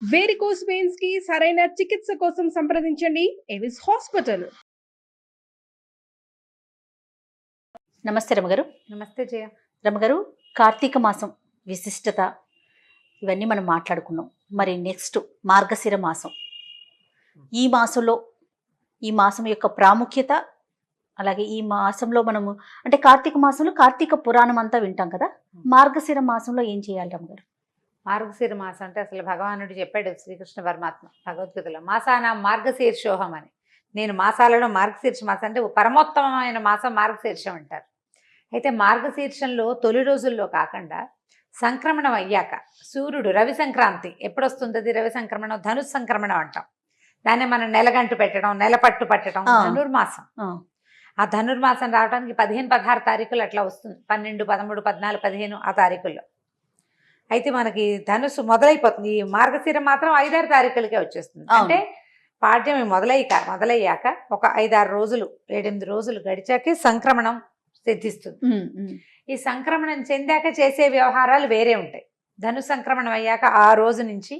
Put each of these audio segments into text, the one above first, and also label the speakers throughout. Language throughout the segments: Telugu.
Speaker 1: వేరికోస్ వెయిన్స్ కి సరైన చికిత్స కోసం సంప్రదించండి ఎవిస్ హాస్పిటల్.
Speaker 2: నమస్తే రమగారు.
Speaker 3: నమస్తే జయ.
Speaker 2: రమగారు, కార్తీక మాసం విశిష్టత ఇవన్నీ మనం మాట్లాడుకున్నాం. మరి నెక్స్ట్ మార్గశిర మాసం, ఈ మాసం యొక్క ప్రాముఖ్యత, అలాగే ఈ మాసంలో మనము అంటే కార్తీక మాసంలో కార్తీక పురాణం అంతా వింటాం కదా, మార్గశిర మాసంలో ఏం చేయాలి రమగారు?
Speaker 3: మార్గశిర మాసం అంటే అసలు భగవానుడు చెప్పాడు శ్రీకృష్ణ పరమాత్మ భగవద్గీతలో, మాసాన మార్గశీర్షోహం అని. నేను మాసాలలో మార్గశీర్ష మాసం అంటే పరమోత్తమమైన మాసం మార్గశీర్షం అంటారు. అయితే మార్గశీర్షంలో తొలి రోజుల్లో కాకుండా సంక్రమణం అయ్యాక సూర్యుడు రవి సంక్రాంతి ఎప్పుడు వస్తుంది? రవి సంక్రమణం ధనుర్ సంక్రమణం అంటాం. దాన్ని మనం నెలగంటు పెట్టడం, నెలపట్టు పట్టడం ధనుర్మాసం. ఆ ధనుర్మాసం రావడానికి 15-16 తారీఖులు అట్లా వస్తుంది. 12, 13, 14, 15 ఆ తారీఖుల్లో. అయితే మనకి ధనుసు మొదలైపోతుంది. ఈ మార్గశిర మాత్రం 5-6 తారీఖులకే వచ్చేస్తుంది. అంటే పాడ్యం మొదలయ్యాక ఒక 5-6 రోజులు 7-8 రోజులు గడిచాకే సంక్రమణం సిద్ధిస్తుంది. ఈ సంక్రమణం చెందాక చేసే వ్యవహారాలు వేరే ఉంటాయి. ధను సంక్రమణం అయ్యాక ఆ రోజు నుంచి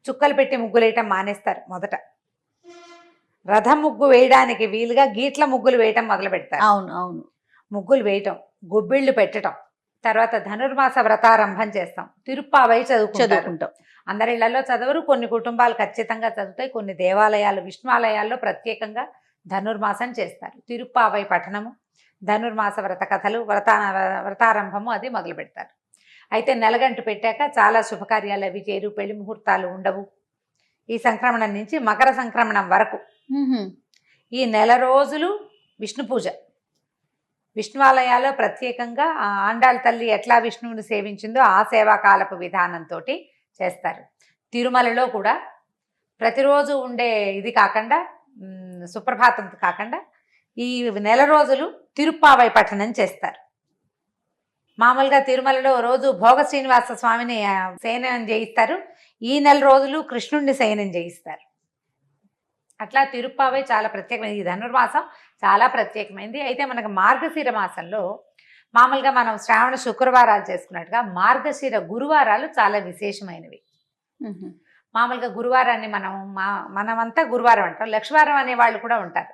Speaker 3: చుక్కలు పెట్టి ముగ్గులు వేయటం మానేస్తారు. మొదట రథం ముగ్గు వేయడానికి వీలుగా గీట్ల ముగ్గులు వేయటం మొదలు పెడతారు.
Speaker 2: అవును.
Speaker 3: ముగ్గులు వేయటం, గొబ్బిళ్ళు పెట్టడం, తర్వాత ధనుర్మాస వ్రతారంభం చేస్తాం. తిరుప్పావై చదువుకుంటాం. అందరి ఇళ్లలో చదవరు, కొన్ని కుటుంబాలు ఖచ్చితంగా చదువుతాయి. కొన్ని దేవాలయాలు, విష్ణువాలయాల్లో ప్రత్యేకంగా ధనుర్మాసం చేస్తారు. తిరుప్పావై పఠనము, ధనుర్మాస వ్రత కథలు, వ్రతారంభము అది మొదలు పెడతారు. అయితే నెలగంటు పెట్టాక చాలా శుభకార్యాలు అవి చేరు, పెళ్లి ముహూర్తాలు ఉండవు. ఈ సంక్రమణం నుంచి మకర సంక్రమణం వరకు ఈ నెల రోజులు విష్ణు పూజ. విష్ణువాలయాల్లో ప్రత్యేకంగా ఆండాళ్ళ తల్లి ఎట్లా విష్ణువుని సేవించిందో ఆ సేవాకాలపు విధానంతో చేస్తారు. తిరుమలలో కూడా ప్రతిరోజు ఉండే ఇది కాకుండా, సుప్రభాతం కాకుండా ఈ నెల రోజులు తిరుప్పావై పఠనం చేస్తారు. మామూలుగా తిరుమలలో రోజు భోగ శ్రీనివాస స్వామిని శయనం చేయిస్తారు. ఈ నెల రోజులు కృష్ణుడిని శయనం చేయిస్తారు. అట్లా తిరుప్పావై చాలా ప్రత్యేకమైనది. ఈ ధనుర్మాసం చాలా ప్రత్యేకమైనది. అయితే మనకు మార్గశిర మాసంలో మామూలుగా మనం శ్రావణ శుక్రవారాలు చేసుకున్నట్టుగా మార్గశిర గురువారాలు చాలా విశేషమైనవి. మామూలుగా గురువారాన్ని మనమంతా గురువారం అంటాం. లక్ష్మీవారం అనే వాళ్ళు కూడా ఉంటారు.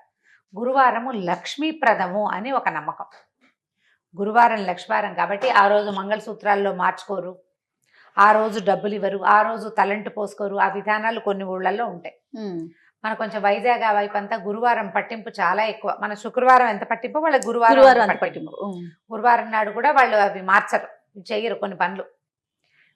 Speaker 3: గురువారము లక్ష్మీప్రదము అని ఒక నమ్మకం. గురువారం లక్ష్మీవారం కాబట్టి ఆ రోజు మంగళసూత్రాల్లో మార్చుకోరు, ఆ రోజు డబ్బులు ఇవ్వరు, ఆ రోజు తలంటు పోసుకోరు. ఆ విధానాలు కొన్ని ఊళ్ళల్లో ఉంటాయి. మన కొంచెం వైజాగ్ ఆ వైపు అంతా గురువారం పట్టింపు చాలా ఎక్కువ. మన శుక్రవారం ఎంత పట్టింపు, వాళ్ళ గురువారం పట్టింపు. గురువారం నాడు కూడా వాళ్ళు అవి మార్చరు, చెయ్యరు కొన్ని పనులు.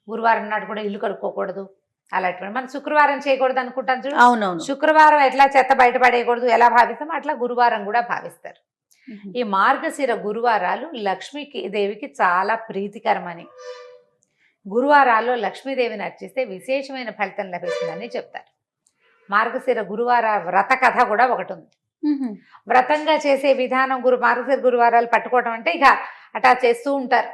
Speaker 3: గురువారం నాడు కూడా ఇల్లు కడుక్కోకూడదు, అలాంటి మనం శుక్రవారం చేయకూడదు అనుకుంటాం చూడు.
Speaker 2: అవునవును.
Speaker 3: శుక్రవారం ఎట్లా చెత్త బయటపడేయకూడదు ఎలా భావిస్తాం అట్లా గురువారం కూడా భావిస్తారు. ఈ మార్గశిర గురువారాలు లక్ష్మీకి దేవికి చాలా ప్రీతికరమని, గురువారాల్లో లక్ష్మీదేవిని అర్చిస్తే విశేషమైన ఫలితం లభిస్తుందని చెప్తారు. మార్గశిర గురువార వ్రత కథ కూడా ఒకటి ఉంది. వ్రతంగా చేసే విధానం మార్గశిర గురువారాలు పట్టుకోవటం అంటే ఇక అటా చేస్తూ ఉంటారు.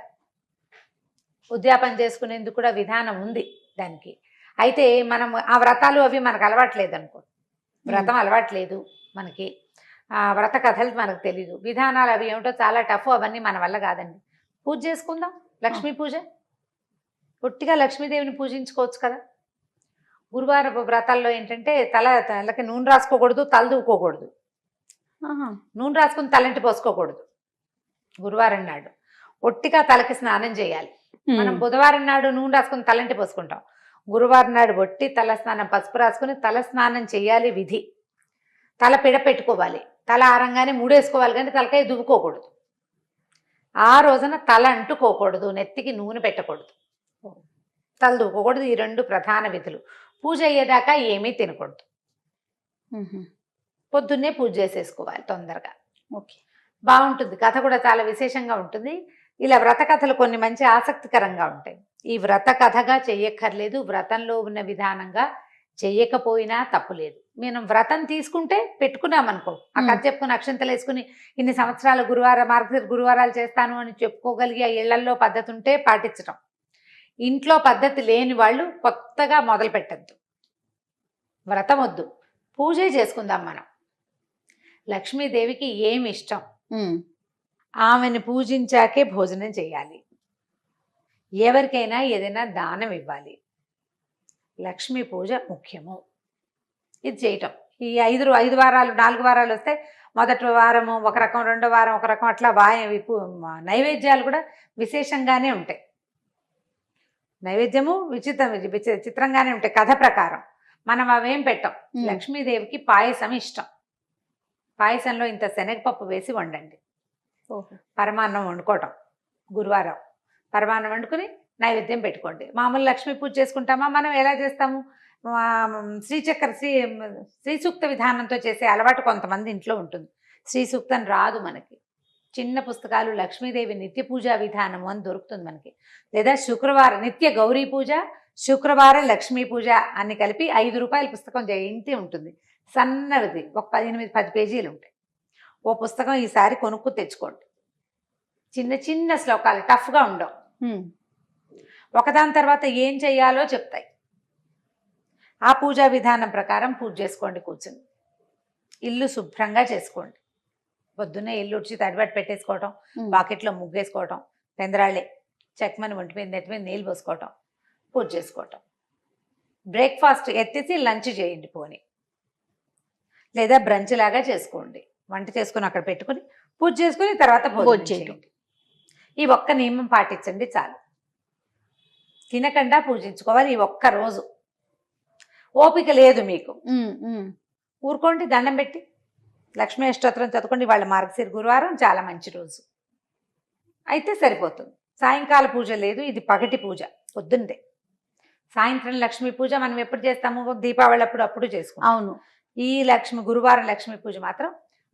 Speaker 3: ఉద్యాపన చేసుకునేందుకు కూడా విధానం ఉంది దానికి. అయితే మనం ఆ వ్రతాలు అవి మనకు అలవాట్లేదు అనుకో, వ్రతం అలవాట్లేదు మనకి, ఆ వ్రత కథలు మనకు తెలీదు, విధానాలు అవి ఏమిటో చాలా టఫ్, అవన్నీ మన వల్ల కాదండి. పూజ చేసుకుందాం, లక్ష్మీ పూజ. పొట్టిగా లక్ష్మీదేవిని పూజించుకోవచ్చు కదా. గురువారం వ్రతాల్లో ఏంటంటే తలకి నూనె రాసుకోకూడదు, తల దూకోకూడదు, నూనె రాసుకుని తలంటి పోసుకోకూడదు. గురువారం నాడు ఒట్టిగా తలకి స్నానం చేయాలి. మనం బుధవారం నాడు నూనె రాసుకుని తలంటి పోసుకుంటాం. గురువారం నాడు ఒట్టి తల స్నానం, పసుపు రాసుకుని తల స్నానం చేయాలి విధి. తల పిడ పెట్టుకోవాలి, తల ఆరంగానే మూడేసుకోవాలి, కానీ తలకాయ దువ్వుకోకూడదు. ఆ రోజున తల అంటుకోకూడదు, నెత్తికి నూనె పెట్టకూడదు, తల దువ్వుకోకూడదు. ఈ 2 ప్రధాన విధులు. పూజ అయ్యేదాకా ఏమీ తినకూడదు. పొద్దున్నే పూజ చేసేసుకోవాలి తొందరగా.
Speaker 2: ఓకే,
Speaker 3: బాగుంటుంది. కథ కూడా చాలా విశేషంగా ఉంటుంది. ఇలా వ్రత కథలు కొన్ని మంచి ఆసక్తికరంగా ఉంటాయి. ఈ వ్రత కథగా చెయ్యక్కర్లేదు, వ్రతంలో ఉన్న విధానంగా చెయ్యకపోయినా తప్పులేదు. మనం వ్రతం తీసుకుంటే పెట్టుకున్నామనుకో, ఆ కథ చెప్పుకుని అక్షంతలు వేసుకుని ఇన్ని సంవత్సరాల మార్గశిర గురువారాలు చేస్తాను అని చెప్పుకోగలిగి ఆ ఇళ్లల్లో పద్ధతి ఉంటే పాటించటం. ఇంట్లో పద్ధతి లేని వాళ్ళు కొత్తగా మొదలు పెట్టద్దు. వ్రతం వద్దు, పూజే చేసుకుందాం మనం. లక్ష్మీదేవికి ఏమి ఇష్టం, ఆమెను పూజించాకే భోజనం చేయాలి. ఎవరికైనా ఏదైనా దానం ఇవ్వాలి. లక్ష్మీ పూజ ముఖ్యము. ఇది చేయటం ఈ 5 వారాలు 4 వారాలు వస్తే మొదటి వారము ఒక రకం, రెండో వారం ఒక రకం, అట్లా నైవేద్యాలు కూడా విశేషంగానే ఉంటాయి. నైవేద్యము చిత్రంగానే ఉంటాయి కథ ప్రకారం. మనం అవేం పెట్టం. లక్ష్మీదేవికి పాయసం ఇష్టం. పాయసంలో ఇంత శనగపప్పు వేసి వండండి. పరమాన్నం వండుకోవటం గురువారం పరమాన్నం వండుకుని నైవేద్యం పెట్టుకోండి. మామూలు లక్ష్మీ పూజ చేసుకుంటామా మనం ఎలా చేస్తాము? శ్రీ సూక్త విధానంతో చేసే అలవాటు కొంతమంది ఇంట్లో ఉంటుంది. శ్రీ సూక్తం రాదు మనకి. చిన్న పుస్తకాలు లక్ష్మీదేవి నిత్య పూజా విధానము అని దొరుకుతుంది మనకి. లేదా శుక్రవారం నిత్య గౌరీ పూజ, శుక్రవారం లక్ష్మీ పూజ అని కలిపి 5 రూపాయల పుస్తకం జయంతి ఉంటుంది. సన్నది ఒక 18-10 పేజీలు ఉంటాయి. ఓ పుస్తకం ఈసారి కొనుక్కు తెచ్చుకోండి. చిన్న చిన్న శ్లోకాలు టఫ్గా ఉండవు. ఒకదాని తర్వాత ఏం చెయ్యాలో చెప్తాయి. ఆ పూజా విధానం ప్రకారం పూజ చేసుకోండి. కూర్చుని ఇల్లు శుభ్రంగా చేసుకోండి. పొద్దున్నే ఇల్లు ఉడిచి తడిబట్టి పెట్టేసుకోవటం, బాకెట్లో ముగ్గేసుకోవటం, పెందరాళ్ళే చెక్కమని ఒంటి మీద నెత్తి మీద నీళ్ళు పోసుకోవటం, పూజ చేసుకోవటం. బ్రేక్ఫాస్ట్ ఎత్తేసి లంచ్ చేయండి పోని, లేదా బ్రంచ్ లాగా చేసుకోండి. వంట చేసుకుని అక్కడ పెట్టుకుని పూజ చేసుకుని తర్వాత భోజనం చేయండి. ఈ ఒక్క నియమం పాటించండి చాలు. తినకుండా పూజించుకోవాలి ఈ ఒక్క రోజు. ఓపిక లేదు మీకు, ఊరుకోండి, దండం పెట్టి లక్ష్మీ అష్టోత్తరం చదువుకోండి. వాళ్ళ మార్గశిర గురువారం చాలా మంచి రోజు అయితే సరిపోతుంది. సాయంకాల పూజ లేదు, ఇది పగటి పూజ పొద్దున్నే. సాయంత్రం లక్ష్మీ పూజ మనం ఎప్పుడు చేస్తాము? దీపావళి అప్పుడు చేసుకుంటాం.
Speaker 2: అవును. ఈ
Speaker 3: గురువారం లక్ష్మీ పూజ మాత్రం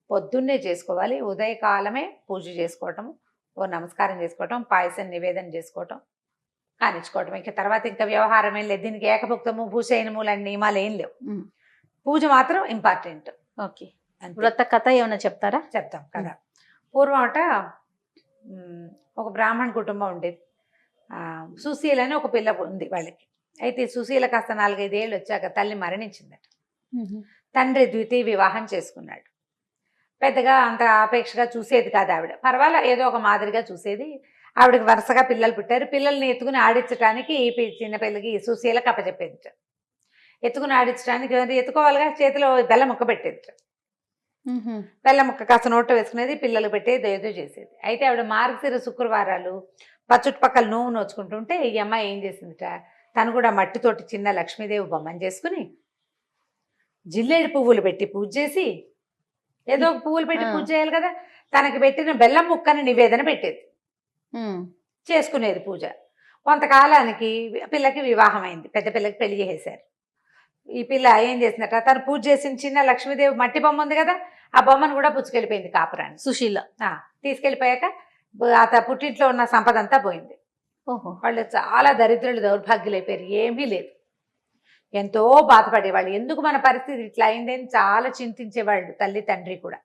Speaker 3: పొద్దున్నే చేసుకోవాలి. ఉదయకాలమే పూజ చేసుకోవటం, ఓ నమస్కారం చేసుకోవటం, పాయసం నివేదన చేసుకోవటం, కానిచ్చుకోవటం. ఇంకా తర్వాత ఇంకా వ్యవహారం ఏం లేదు. దీనికి ఏకభుక్తము భూషయనము లాంటి నియమాలు ఏం లేవు. పూజ మాత్రం ఇంపార్టెంట్.
Speaker 2: ఓకే. వ్రత కథ ఏమైనా చెప్తారా?
Speaker 3: చెప్తాం కదా. పూర్వం ఒక బ్రాహ్మణ కుటుంబం ఉండేది. సుశీల అని ఒక పిల్ల ఉంది వాళ్ళకి. అయితే సుశీల కాస్త 4-5 ఏళ్ళు వచ్చాక తల్లి మరణించిందట. తండ్రి ద్వితీయ వివాహం చేసుకున్నాడు. పెద్దగా అంత ఆపేక్షగా చూసేది కాదు ఆవిడ. పర్వాలా ఏదో ఒక మాదిరిగా చూసేది. ఆవిడకి వరుసగా పిల్లలు పుట్టారు. పిల్లల్ని ఎత్తుకుని ఆడించడానికి చిన్న పిల్లకి సుశీలకు అప్పచెప్పేది. ఎత్తుకుని ఆడించడానికి ఎత్తుకోవాలిగా, చేతిలో బెల్లం ముక్క పెట్టేది. బెల్లం ముక్క కాస్త నోట్లో వేసుకునేది, పిల్లలు పెట్టేది, ఏదో చేసేది. అయితే ఆవిడ మార్గశిర శుక్రవారాలు చుట్టుపక్కల నువ్వు నోచుకుంటుంటే ఈ అమ్మాయి ఏం చేసిందిట, తను కూడా మట్టితోటి చిన్న లక్ష్మీదేవి బొమ్మని చేసుకుని జిల్లేడు పువ్వులు పెట్టి పూజ చేసి, ఏదో పువ్వులు పెట్టి పూజ చేయాలి కదా, తనకి పెట్టిన బెల్లం ముక్కని నివేదన పెట్టేది, చేసుకునేది పూజ. కొంతకాలానికి పిల్లకి వివాహం అయింది. పెద్ద పిల్లకి పెళ్లి చేసేశారు. ఈ పిల్ల ఏం చేసిందట, తను పూజ చేసిన చిన్న లక్ష్మీదేవి మట్టి బొమ్మ ఉంది కదా, ఆ బొమ్మను కూడా పుచ్చుకెళ్ళిపోయింది కాపురాన్ని.
Speaker 2: సుశీల
Speaker 3: తీసుకెళ్ళిపోయాక పుట్టింట్లో ఉన్న సంపద అంతా పోయింది. వాళ్ళు చాలా దరిద్రులు, దౌర్భాగ్యులు అయిపోయారు. ఏమీ లేదు. ఎంతో బాధపడేవాళ్ళు. ఎందుకు మన పరిస్థితి ఇట్లా అయిందని చాలా చింతించేవాళ్ళు తల్లి తండ్రి కూడా.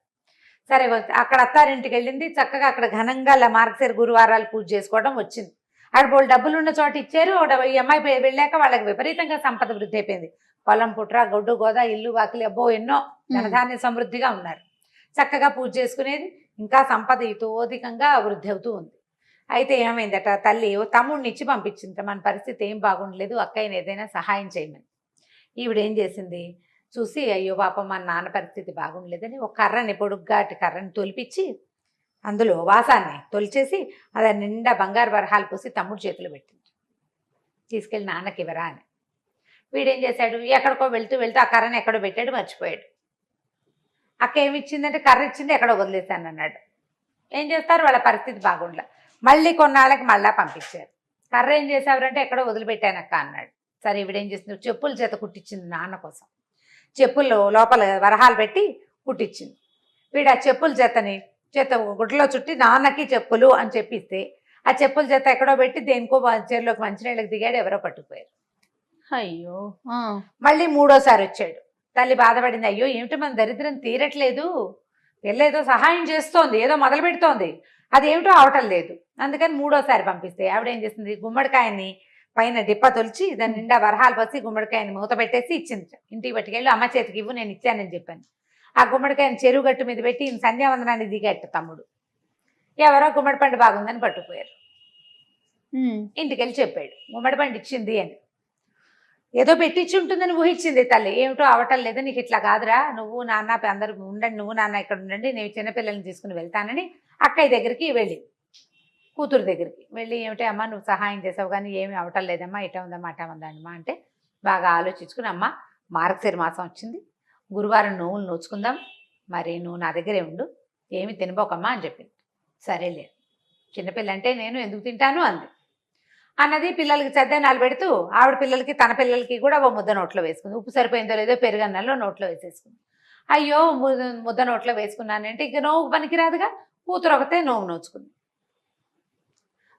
Speaker 3: సరే అక్కడ అత్తారింటికి వెళ్ళింది. చక్కగా అక్కడ ఘనంగా మార్గశిర గురువారాలు పూజ చేసుకోవడం వచ్చింది. అక్కడ వాళ్ళు డబ్బులు ఉన్న చోట ఇచ్చారు. ఈ అమ్మాయి వెళ్ళాక వాళ్ళకి విపరీతంగా సంపద వృద్ధి అయిపోయింది. పొలం పుట్ర, గొడ్డు గోద, ఇల్లు వాకిలి, అబ్బో ఎన్నో ధనధాన్య సమృద్ధిగా ఉన్నారు. చక్కగా పూజ చేసుకునేది. ఇంకా సంపద ఇతోధికంగా వృద్ధి అవుతూ ఉంది. అయితే ఏమైందట, తల్లి తమ్ముడిని ఇచ్చి పంపించింది. మన పరిస్థితి ఏం బాగుండలేదు, అక్కయ్యని ఏదైనా సహాయం చేయమని. ఈవిడేం చేసింది, చూసి అయ్యో పాపం మన నాన్న పరిస్థితి బాగుండలేదని ఒక కర్రని, పొడుగ్గాటి కర్రని తొలిపించి అందులో వాసాన్ని తొలిచేసి అది నిండా బంగారు వరహాలు పోసి తమ్ముడు చేతిలో పెట్టింది. తీసుకెళ్ళి నాన్నకి ఇవ్వరా అని. వీడేం చేశాడు, ఎక్కడికో వెళ్తూ ఆ కర్రని ఎక్కడో పెట్టాడు, మర్చిపోయాడు. అక్క ఏమి ఇచ్చిందంటే కర్ర ఇచ్చింది, ఎక్కడో వదిలేశాను అన్నాడు. ఏం చేస్తారు, వాళ్ళ పరిస్థితి బాగుండలే. మళ్ళీ కొన్నాళ్ళకి మళ్ళా పంపించారు. కర్ర ఏం చేసావురంటే ఎక్కడో వదిలిపెట్టానక్క అన్నాడు. సరే ఈవిడేం చేసింది, చెప్పుల చేత కుట్టించింది నాన్న కోసం. చెప్పుల్లో లోపల వరహాలు పెట్టి కుట్టించింది. వీడు ఆ చెప్పుల చేత గుడ్డలో చుట్టి నాన్నకి చెప్పులు అని చెప్పిస్తే ఆ చెప్పుల చేత ఎక్కడో పెట్టి దేనికో చెరులోకి మంచినీళ్ళకి దిగాడు. ఎవరో పట్టుకుపోయారు.
Speaker 2: అయ్యో.
Speaker 3: మళ్ళీ 3ఓసారి వచ్చాడు. తల్లి బాధపడింది. అయ్యో ఏమిటి మన దరిద్రం తీరట్లేదు, పిల్లేదో సహాయం చేస్తోంది, ఏదో మొదలు పెడుతోంది, అదేమిటో అవటం లేదు. అందుకని 3ఓసారి పంపిస్తే ఆవిడేం చేసింది, గుమ్మడికాయని పైన డిప్ప తొలిచి దాని నిండా వరహాలు పోసి గుమ్మడికాయని మూత పెట్టేసి ఇచ్చింది. ఇంటికి పట్టుకెళ్ళి అమ్మ చేతికి ఇవ్వు, నేను ఇచ్చానని చెప్పాను. ఆ గుమ్మడికాయని చెరువు గట్టు మీద పెట్టి సంధ్యావందనాన్ని దిగట్టు తమ్ముడు. ఎవరో గుమ్మడి పండు బాగుందని పట్టుకుపోయారు. ఇంటికెళ్ళి చెప్పాడు గుమ్మడి పండు ఇచ్చింది అని. ఏదో పెట్టించి ఉంటుందని ఊహించింది తల్లి. ఏమిటో అవటం లేదు, నీకు ఇట్లా కాదురా, నువ్వు నాన్న అందరు ఉండండి, నువ్వు నాన్న ఇక్కడ ఉండండి, నేను చిన్నపిల్లల్ని తీసుకుని వెళ్తానని అక్కయ్య దగ్గరికి వెళ్ళి, కూతురు దగ్గరికి వెళ్ళి, ఏమిటి అమ్మ నువ్వు సహాయం చేసావు కానీ ఏమి అవటం లేదమ్మా, ఇట ఉందమ్మా అట ఉందమ్మా అంటే బాగా ఆలోచించుకుని, అమ్మ మార్గశిర మాసం వచ్చింది, గురువారం నువ్వులు నోచుకుందాం, మరి నువ్వు నా దగ్గరే ఉండు, ఏమి తినబోకమ్మా అని చెప్పింది. సరేలే, చిన్నపిల్ల అంటే నేను ఎందుకు తింటాను అంది. అన్నది పిల్లలకి చద్దనాలు పెడుతూ ఆవిడ పిల్లలకి తన పిల్లలకి కూడా ఓ ముద్ద నోట్లో వేసుకుంది. ఉప్పు సరిపోయిందో లేదో పెరుగన్నంలో నోట్లో వేసేసుకుంది. అయ్యో ముద్ద నోట్లో వేసుకున్నానంటే ఇక నోవు పనికిరాదుగా, కూతురు ఒకతే నోవు నోచుకుంది.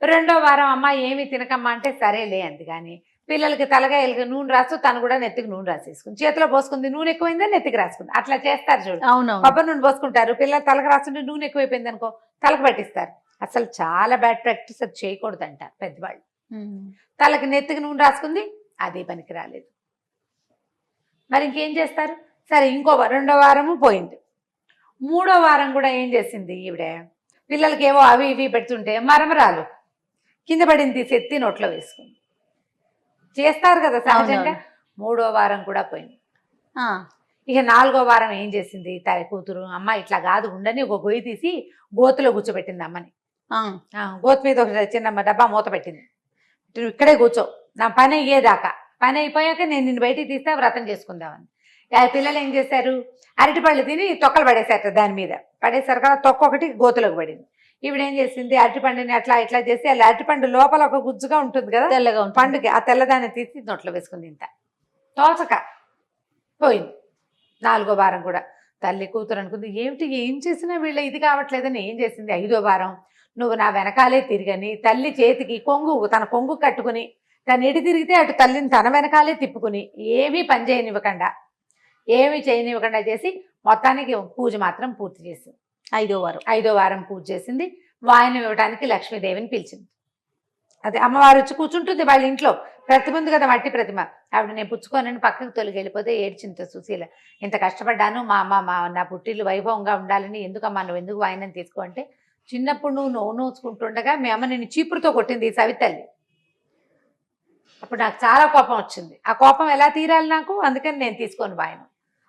Speaker 3: రెండో వారం అమ్మ ఏమి తినకమ్మా అంటే సరేలే అంది. కానీ పిల్లలకి తలగాయలకి నూనె రాస్తూ తను కూడా నెత్తికి నూనె రాసేసుకుంది. చేతిలో పోసుకుంది, నూనె ఎక్కువైందా నెత్తికి రాసుకుంది. అట్లా చేస్తారు చూడు, కొబ్బరి నూనె పోసుకుంటారు, పిల్లలు తలకు రాస్తుంటే నూనె ఎక్కువైపోయింది అనుకో తలకు పట్టిస్తారు. అసలు చాలా బ్యాడ్ ప్రాక్టీస్, అది చేయకూడదంట పెద్దవాళ్ళు. తలకి నెత్తికి నూనె రాసుకుంది, అది పనికి రాలేదు. మరి ఇంకేం చేస్తారు? సరే ఇంకో రెండో వారము పోయింది. మూడో వారం కూడా ఏం చేసింది ఈవిడ, పిల్లలకి ఏవో అవి ఇవి పెడుతుంటే మరమరాలు కింద పడింది, తీసి ఎత్తి నోట్లో వేసుకుంది. చేస్తారు కదా సహజంగా. మూడో వారం కూడా పోయింది. ఇక నాలుగో వారం ఏం చేసింది కూతురు, అమ్మ ఇట్లా కాదు ఉండని ఒక గొయ్యి తీసి గోతులో కూర్చోబెట్టింది అమ్మని. గోతు మీద ఒక చిన్న డబ్బా మూత పెట్టింది. నువ్వు ఇక్కడే కూర్చో, నా పని అయ్యేదాకా, పని అయిపోయాక నేను నిన్ను బయటికి తీస్తే వ్రతం చేసుకుందామని. పిల్లలు ఏం చేశారు, అరటిపళ్ళు తిని తొక్కలు పడేశారు, దాని మీద పడేశారు కదా, తొక్క ఒకటి గోతులోకి పడింది. ఈవిడేం చేసింది, అరటిపండుని అట్లా ఇట్లా చేసి అలా అరటిపండు లోపల ఒక గుజ్జుగా ఉంటుంది కదా, తెల్లగా పండుగ, ఆ తెల్లదాన్ని తీసి నోట్లో వేసుకుంది. ఇంత తోచక పోయింది. నాలుగో వారం కూడా తల్లి కూతురు అనుకుంది, ఏమిటి ఏం చేసినా వీళ్ళ ఇది కావట్లేదని ఏం చేసింది. ఐదో వారం నువ్వు నా వెనకాలే తిరిగని తల్లి చేతికి కొంగు, తన కొంగు కట్టుకుని తను ఎటు తిరిగితే అటు తల్లిని తన వెనకాలే తిప్పుకుని ఏమీ పని చేయనివ్వకుండా, ఏమీ చేయనివ్వకుండా చేసి మొత్తానికి పూజ మాత్రం పూర్తి చేసింది. ఐదో వారం పూజ చేసింది. వాయనం ఇవ్వడానికి లక్ష్మీదేవిని పిలిచింది. అదే అమ్మవారు వచ్చి కూర్చుంటుంది వాళ్ళ ఇంట్లో, ప్రతిమ ఉంది కదా, మట్టి ప్రతిమ. ఆవిడ నేను పుచ్చుకోనని పక్కకు తొలగి వెళ్ళిపోతే ఏడ్చింత సుశీల. ఇంత కష్టపడ్డాను, మా అమ్మ నా పుట్టిల్లు వైభవంగా ఉండాలని, ఎందుకమ్మా నువ్వు ఎందుకు వాయనం తీసుకో అంటే, చిన్నప్పుడు నువ్వు నోచుకుంటుండగా మీ అమ్మ నిన్ను చీపురుతో కొట్టింది ఈ సవితల్లి. అప్పుడు నాకు చాలా కోపం వచ్చింది, ఆ కోపం ఎలా తీరాలి నాకు, అందుకని నేను తీసుకోను వాయనం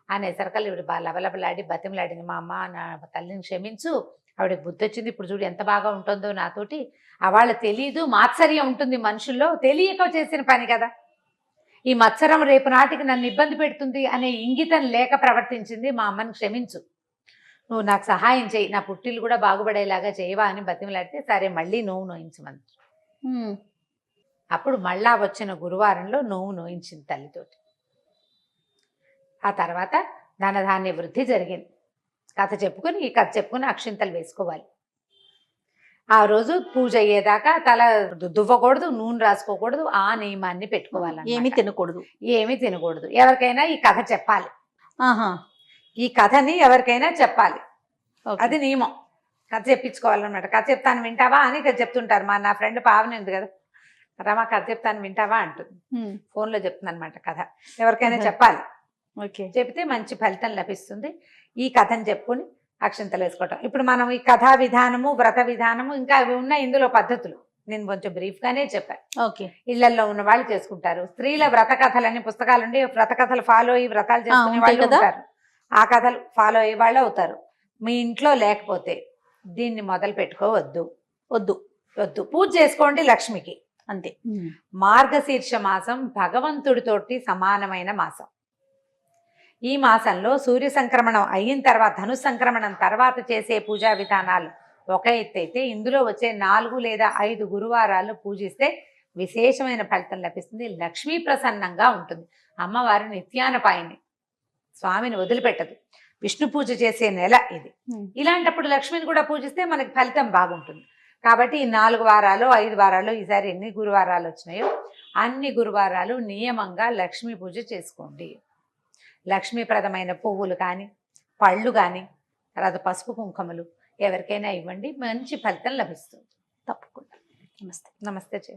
Speaker 3: అనేసరికల్లా ఇవిడ లబలబలాడి బతిమలాడింది, మా అమ్మ నా తల్లిని క్షమించు, ఆవిడకి బుద్ధి వచ్చింది, ఇప్పుడు చూడు ఎంత బాగా ఉంటుందో నాతోటి. వాళ్ళ తెలీదు, మాత్సర్యం ఉంటుంది మనుషుల్లో, తెలియక చేసిన పని కదా, ఈ మత్సరం రేపు నాటికి నన్ను ఇబ్బంది పెడుతుంది అనే ఇంగితం లేక ప్రవర్తించింది, మా అమ్మని క్షమించు, నువ్వు నాకు సహాయం చేయి, నా పుట్టిల్లు కూడా బాగుపడేలాగా చేయవా అని బతిమలాడితే, సరే మళ్ళీ నోవు నోయించమని. అప్పుడు మళ్ళా వచ్చిన గురువారంలో నోవు నోయించింది తల్లితోటి. ఆ తర్వాత ధనధాన్య వృద్ధి జరిగింది. కథ చెప్పుకొని, ఈ కథ చెప్పుకుని అక్షింతలు వేసుకోవాలి. ఆ రోజు పూజ అయ్యేదాకా తల దువ్వకూడదు, నూనె రాసుకోకూడదు, ఆ నియమాన్ని పెట్టుకోవాలి. ఏమీ తినకూడదు. ఎవరికైనా ఈ కథ చెప్పాలి. ఈ కథని ఎవరికైనా చెప్పాలి, అది నియమం. కథ చెప్పించుకోవాలన్నమాట. కథ చెప్తాను వింటావా అని ఇక్కడ చెప్తుంటారు. నా ఫ్రెండ్ పావని ఉంది కదా, రమా కథ చెప్తాను వింటావా అంటుంది, ఫోన్లో చెప్తుంది అనమాట కథ. ఎవరికైనా చెప్పాలి, చెప్తే మంచి ఫలితం లభిస్తుంది. ఈ కథను చెప్పుకొని అక్షింతలు వేసుకోవటం. ఇప్పుడు మనం ఈ కథా విధానము, వ్రత విధానము, ఇంకా అవి ఉన్నాయి ఇందులో పద్ధతులు, నేను కొంచెం బ్రీఫ్గానే చెప్పాను. ఇళ్లలో ఉన్న వాళ్ళు చేసుకుంటారు. స్త్రీల వ్రత కథలని పుస్తకాలు ఉండి వ్రత కథలు ఫాలో అయ్యి వ్రతాలు చేసుకునే వాళ్ళు ఉంటారు, ఆ కథలు ఫాలో అయ్యే వాళ్ళు అవుతారు. మీ ఇంట్లో లేకపోతే దీన్ని మొదలు పెట్టుకోవద్దు, వద్దు. పూజ చేసుకోండి లక్ష్మికి, అంతే. మార్గశీర్ష మాసం భగవంతుడితోటి సమానమైన మాసం. ఈ మాసంలో సూర్య సంక్రమణం అయిన తర్వాత, ధను సంక్రమణం తర్వాత చేసే పూజా విధానాలు ఒక ఎత్తు అయితే, ఇందులో వచ్చే 4 లేదా 5 గురువారాలు పూజిస్తే విశేషమైన ఫలితం లభిస్తుంది. లక్ష్మీ ప్రసన్నంగా ఉంటుంది. అమ్మవారి నిత్యానపాయని, స్వామిని వదిలిపెట్టదు. విష్ణు పూజ చేసే నెల ఇది. ఇలాంటప్పుడు లక్ష్మిని కూడా పూజిస్తే మనకి ఫలితం బాగుంటుంది. కాబట్టి ఈ 4 వారాలు 5 వారాలు, ఈసారి ఎన్ని గురువారాలు వచ్చినాయో అన్ని గురువారాలు నియమంగా లక్ష్మీ పూజ చేసుకోండి. లక్ష్మీప్రదమైన పువ్వులు కానీ, పళ్ళు కానీ, తర్వాత పసుపు కుంకుమలు ఎవరికైనా ఇవ్వండి, మంచి ఫలితం లభిస్తుంది తప్పకుండా. నమస్తే.